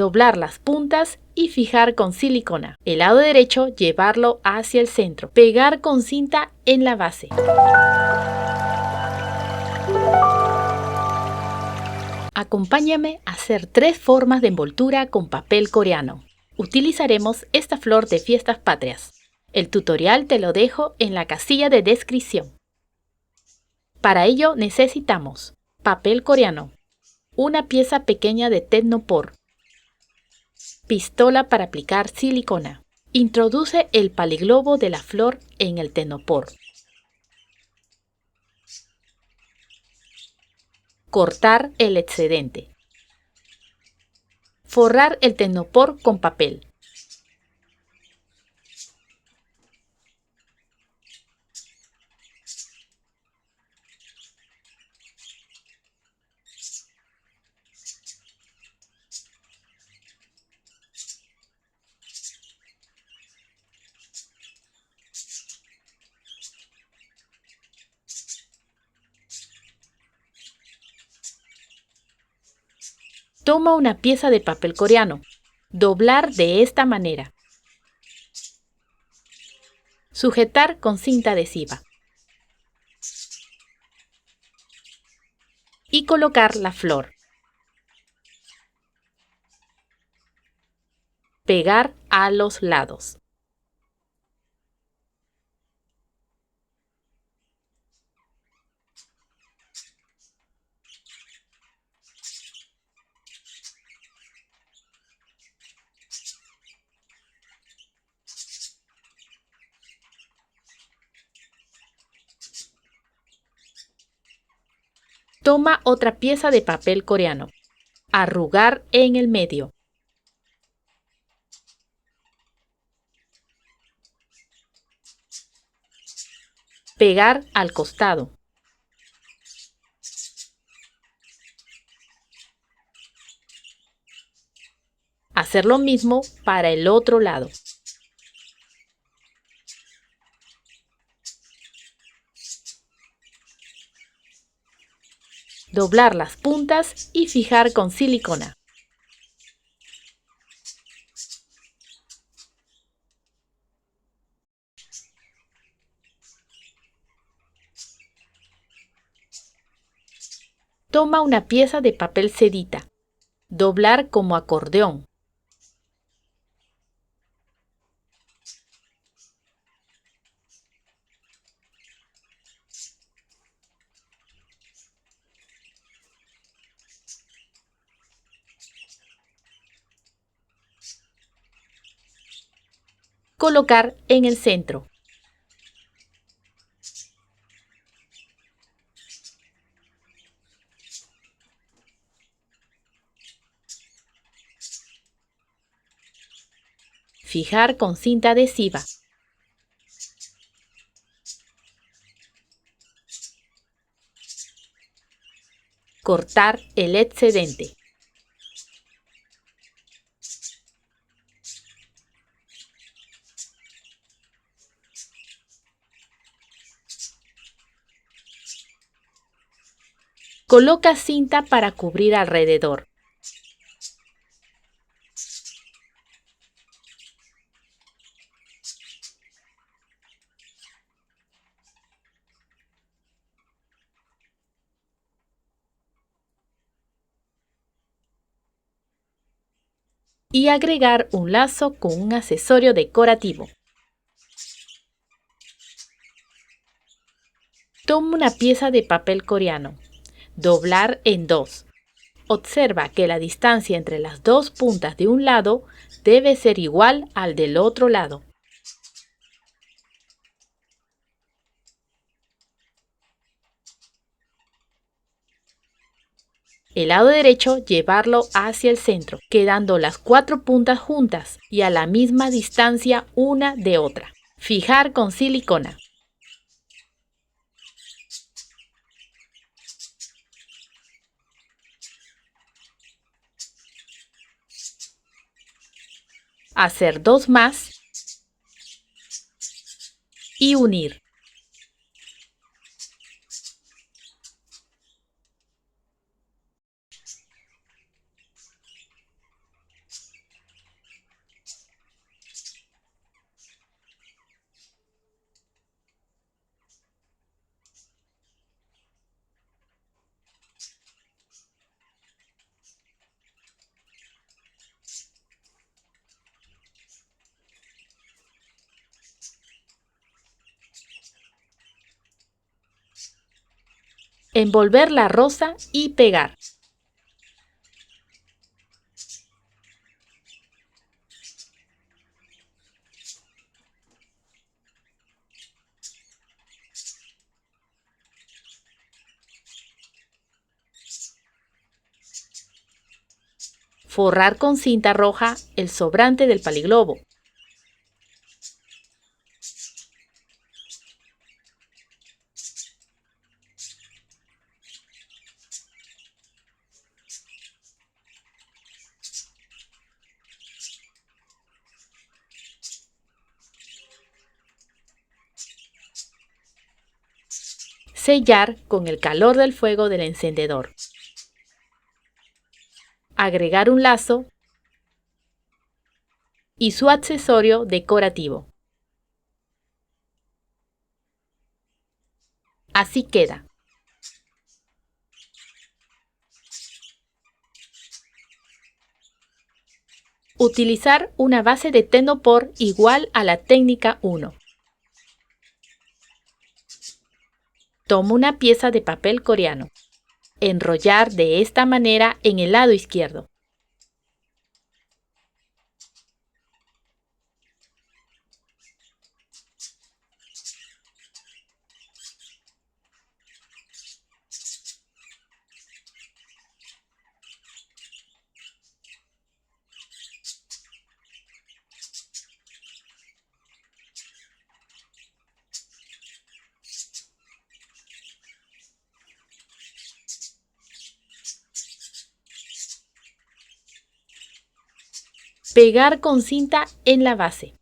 doblar las puntas y fijar con silicona. El lado derecho llevarlo hacia el centro. Pegar con cinta en la base. Acompáñame a hacer 3 formas de envoltura con papel coreano. Utilizaremos esta flor de fiestas patrias. El tutorial te lo dejo en la casilla de descripción. Para ello necesitamos papel coreano, una pieza pequeña de Tecnopor, pistola para aplicar silicona. Introduce el paliglobo de la flor en el Tecnopor. Cortar el excedente. Forrar el Tecnopor con papel. Toma una pieza de papel coreano. Doblar de esta manera. Sujetar con cinta adhesiva. Y colocar la flor. Pegar a los lados. Toma otra pieza de papel coreano. Arrugar en el medio. Pegar al costado. Hacer lo mismo para el otro lado. Doblar las puntas y fijar con silicona. Toma una pieza de papel sedita. Doblar como acordeón. Colocar en el centro. Fijar con cinta adhesiva. Cortar el excedente. Coloca cinta para cubrir alrededor. Y agregar un lazo con un accesorio decorativo. Toma una pieza de papel coreano. Doblar en 2. Observa que la distancia entre las dos puntas de un lado debe ser igual al del otro lado. El lado derecho llevarlo hacia el centro, quedando las 4 puntas juntas y a la misma distancia una de otra. Fijar con silicona. Hacer 2 más y unir. Envolver la rosa y pegar. Forrar con cinta roja el sobrante del paliglobo. Sellar con el calor del fuego del encendedor. Agregar un lazo y su accesorio decorativo. Así queda. Utilizar una base de tenopor igual a la técnica 1. Tomo una pieza de papel coreano. Enrollar de esta manera en el lado izquierdo. Pegar con cinta en la base.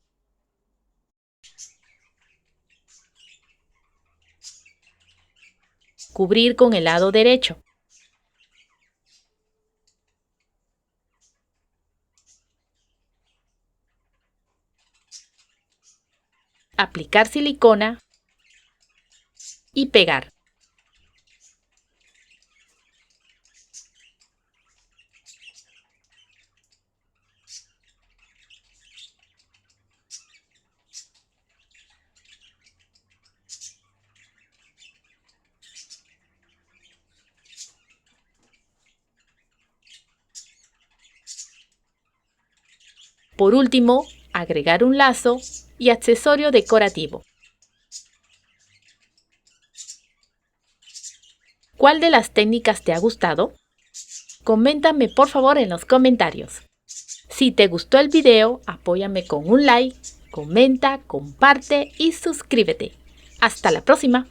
Cubrir con el lado derecho. Aplicar silicona y pegar. Por último, agregar un lazo y accesorio decorativo. ¿Cuál de las técnicas te ha gustado? Coméntame por favor en los comentarios. Si te gustó el video, apóyame con un like, comenta, comparte y suscríbete. ¡Hasta la próxima!